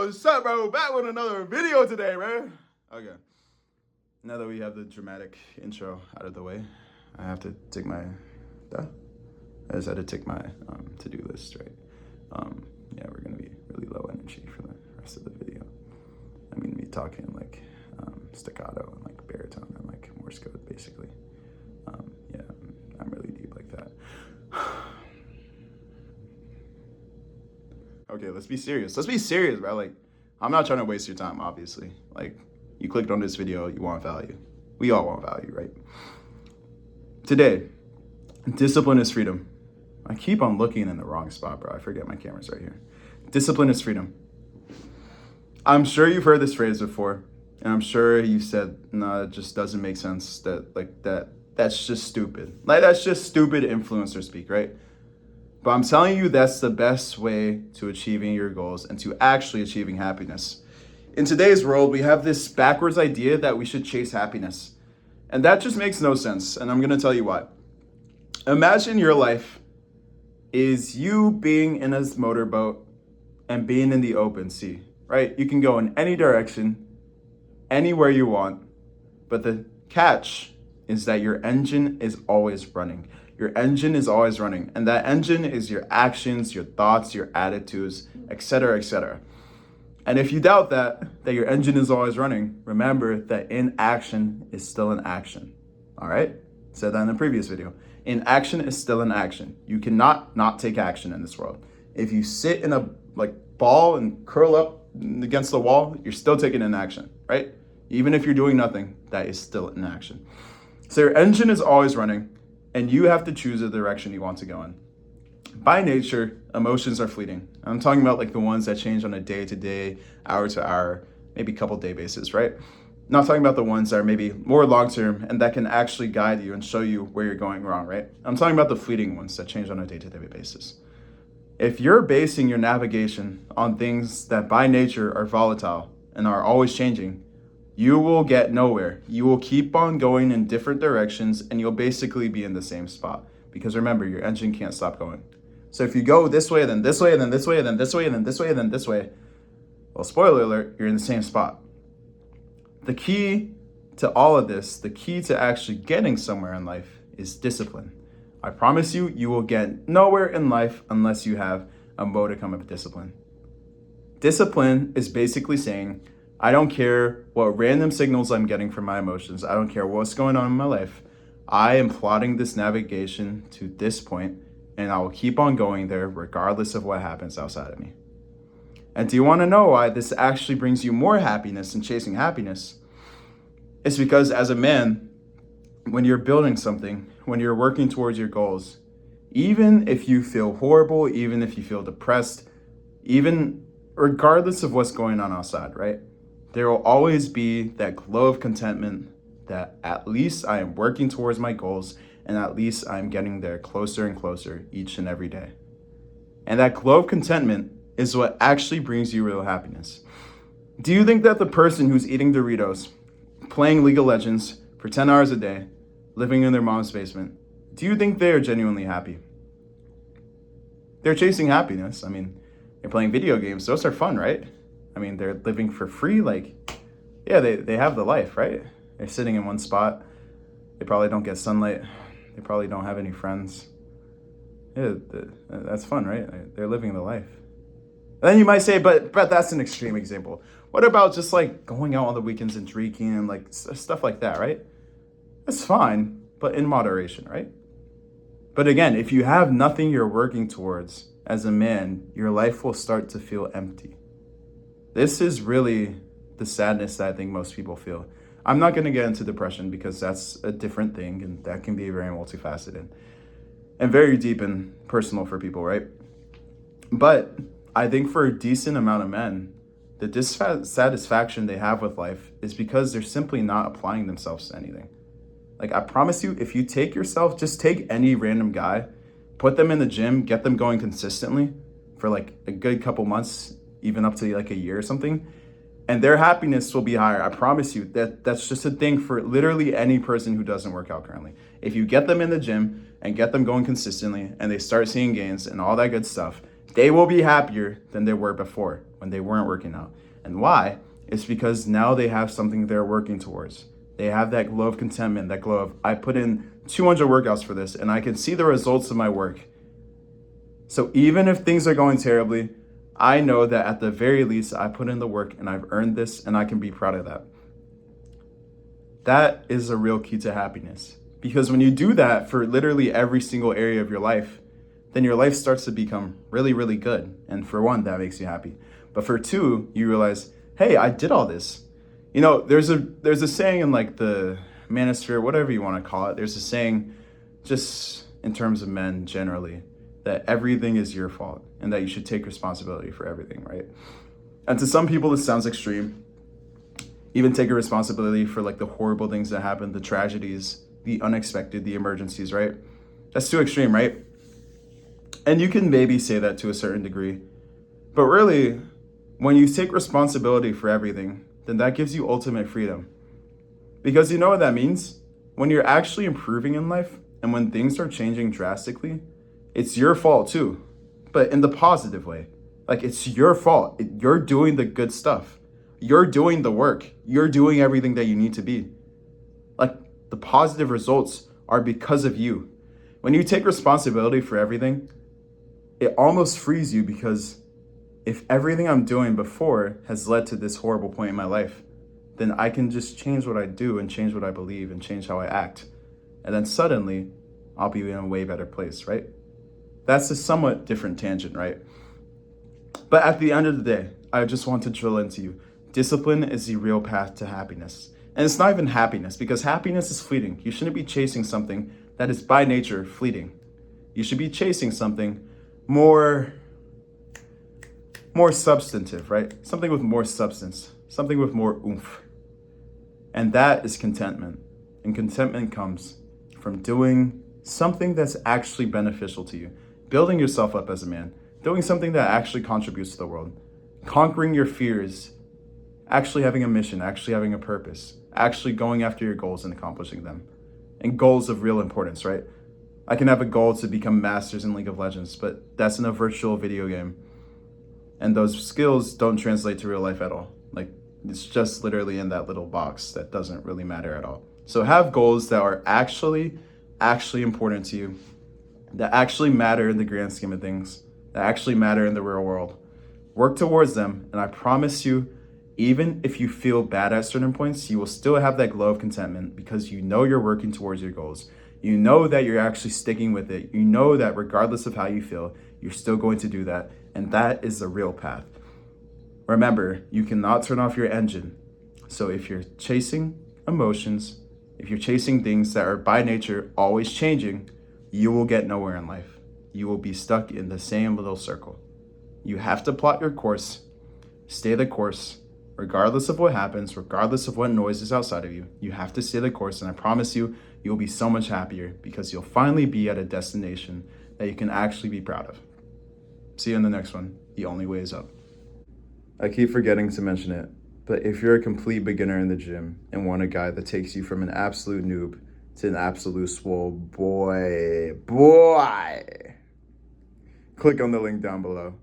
What's up, bro? Back with another video today, man. Okay. Now that we have the dramatic intro out of the way, I have to take my, I just had to take my to-do list, right? Yeah, we're gonna be really low energy for the rest of the video. I'm gonna be talking like staccato and like baritone and like Morse code, basically. Yeah, I'm really deep like that. Okay, let's be serious. Let's be serious, bro. Like, I'm not trying to waste your time, obviously. Like, you clicked on this video, you want value. We all want value, right? Today, discipline is freedom. I keep on looking in the wrong spot, bro. I forget my camera's right here. Discipline is freedom. I'm sure you've heard this phrase before, and I'm sure you said, no, it just doesn't make sense. That's just stupid. Like, that's just stupid influencer speak, right? But I'm telling you, that's the best way to achieving your goals and to actually achieving happiness. In today's world, we have this backwards idea that we should chase happiness. And that just makes no sense. And I'm going to tell you why. Imagine your life is you being in a motorboat and being in the open sea, right? You can go in any direction, anywhere you want. But the catch is that your engine is always running. Your engine is always running, and that engine is your actions, your thoughts, your attitudes, etc., etc. And if you doubt that your engine is always running, remember that inaction is still an action. All right? Said that in the previous video. Inaction is still an action. You cannot not take action in this world. If you sit in a ball and curl up against the wall, you're still taking an action, right? Even if you're doing nothing, that is still an action. So your engine is always running, and you have to choose the direction you want to go in. By nature, emotions are fleeting. I'm talking about like the ones that change on a day-to-day, hour-to-hour, maybe couple-day basis, right? Not talking about the ones that are maybe more long-term and that can actually guide you and show you where you're going wrong, right? I'm talking about the fleeting ones that change on a day-to-day basis. If you're basing your navigation on things that by nature are volatile and are always changing, you will get nowhere. You will keep on going in different directions and you'll basically be in the same spot. Because remember, your engine can't stop going. So if you go this way, then this way, then this way, then this way, then this way, then this way, well, spoiler alert, you're in the same spot. The key to all of this, the key to actually getting somewhere in life is discipline. I promise you, you will get nowhere in life unless you have a modicum of discipline. Discipline is basically saying, I don't care what random signals I'm getting from my emotions. I don't care what's going on in my life. I am plotting this navigation to this point, and I will keep on going there regardless of what happens outside of me. And do you want to know why this actually brings you more happiness than chasing happiness? It's because as a man, when you're building something, when you're working towards your goals, even if you feel horrible, even if you feel depressed, even regardless of what's going on outside, right? There will always be that glow of contentment that at least I am working towards my goals and at least I'm getting there closer and closer each and every day. And that glow of contentment is what actually brings you real happiness. Do you think that the person who's eating Doritos, playing League of Legends for 10 hours a day, living in their mom's basement, do you think they're genuinely happy? They're chasing happiness. I mean, they're playing video games. Those are fun, right? I mean, they're living for free. Like, yeah, they have the life, right? They're sitting in one spot. They probably don't get sunlight. They probably don't have any friends. Yeah, that's fun, right? They're living the life. And then you might say, but that's an extreme example. What about just like going out on the weekends and drinking and like stuff like that, right? That's fine, but in moderation, right? But again, if you have nothing you're working towards as a man, your life will start to feel empty. This is really the sadness that I think most people feel. I'm not going to get into depression because that's a different thing and that can be very multifaceted and very deep and personal for people, right? But I think for a decent amount of men, the dissatisfaction they have with life is because they're simply not applying themselves to anything. Like, I promise you, if you take yourself, just take any random guy, put them in the gym, get them going consistently for like a good couple months, even up to like a year or something, and their happiness will be higher. I promise you that's just a thing for literally any person who doesn't work out currently. If you get them in the gym and get them going consistently and they start seeing gains and all that good stuff, They will be happier than they were before when they weren't working out. And why? It's because now they have something they're working towards. They have that glow of contentment, that glow of, I put in 200 workouts for this and I can see the results of my work. So even if things are going terribly, I know that at the very least, I put in the work and I've earned this and I can be proud of that. That is a real key to happiness. Because when you do that for literally every single area of your life, then your life starts to become really, really good. And for one, that makes you happy. But for two, you realize, hey, I did all this. You know, there's a saying in like the manosphere, whatever you want to call it. There's a saying just in terms of men generally, that everything is your fault and that you should take responsibility for everything, right? And to some people, this sounds extreme. Even take a responsibility for like the horrible things that happen, the tragedies, the unexpected, the emergencies, right? That's too extreme, right? And you can maybe say that to a certain degree. But really, when you take responsibility for everything, then that gives you ultimate freedom. Because you know what that means? When you're actually improving in life and when things are changing drastically, it's your fault too, but in the positive way. Like, it's your fault. You're doing the good stuff. You're doing the work. You're doing everything that you need to be. Like, the positive results are because of you. When you take responsibility for everything, it almost frees you, because if everything I'm doing before has led to this horrible point in my life, then I can just change what I do and change what I believe and change how I act. And then suddenly I'll be in a way better place, right? That's a somewhat different tangent, right? But at the end of the day, I just want to drill into you. Discipline is the real path to happiness. And it's not even happiness, because happiness is fleeting. You shouldn't be chasing something that is by nature fleeting. You should be chasing something more substantive, right? Something with more substance, something with more oomph. And that is contentment. And contentment comes from doing something that's actually beneficial to you, building yourself up as a man, doing something that actually contributes to the world, conquering your fears, actually having a mission, actually having a purpose, actually going after your goals and accomplishing them. And goals of real importance, right? I can have a goal to become masters in League of Legends, but that's in a virtual video game. And those skills don't translate to real life at all. Like, it's just literally in that little box that doesn't really matter at all. So have goals that are actually important to you, that actually matter in the grand scheme of things, that actually matter in the real world. Work towards them, and I promise you, even if you feel bad at certain points, you will still have that glow of contentment, because you know you're working towards your goals. You know that you're actually sticking with it. You know that regardless of how you feel, you're still going to do that. And that is the real path. Remember, you cannot turn off your engine. So if you're chasing emotions, if you're chasing things that are by nature always changing, you will get nowhere in life. You will be stuck in the same little circle. You have to plot your course, stay the course, regardless of what happens, regardless of what noise is outside of you. You have to stay the course, and I promise you, you'll be so much happier, because you'll finally be at a destination that you can actually be proud of. See you in the next one. The only way is up. I keep forgetting to mention it, but if you're a complete beginner in the gym and want a guide that takes you from an absolute noob to an absolute swole boy, click on the link down below.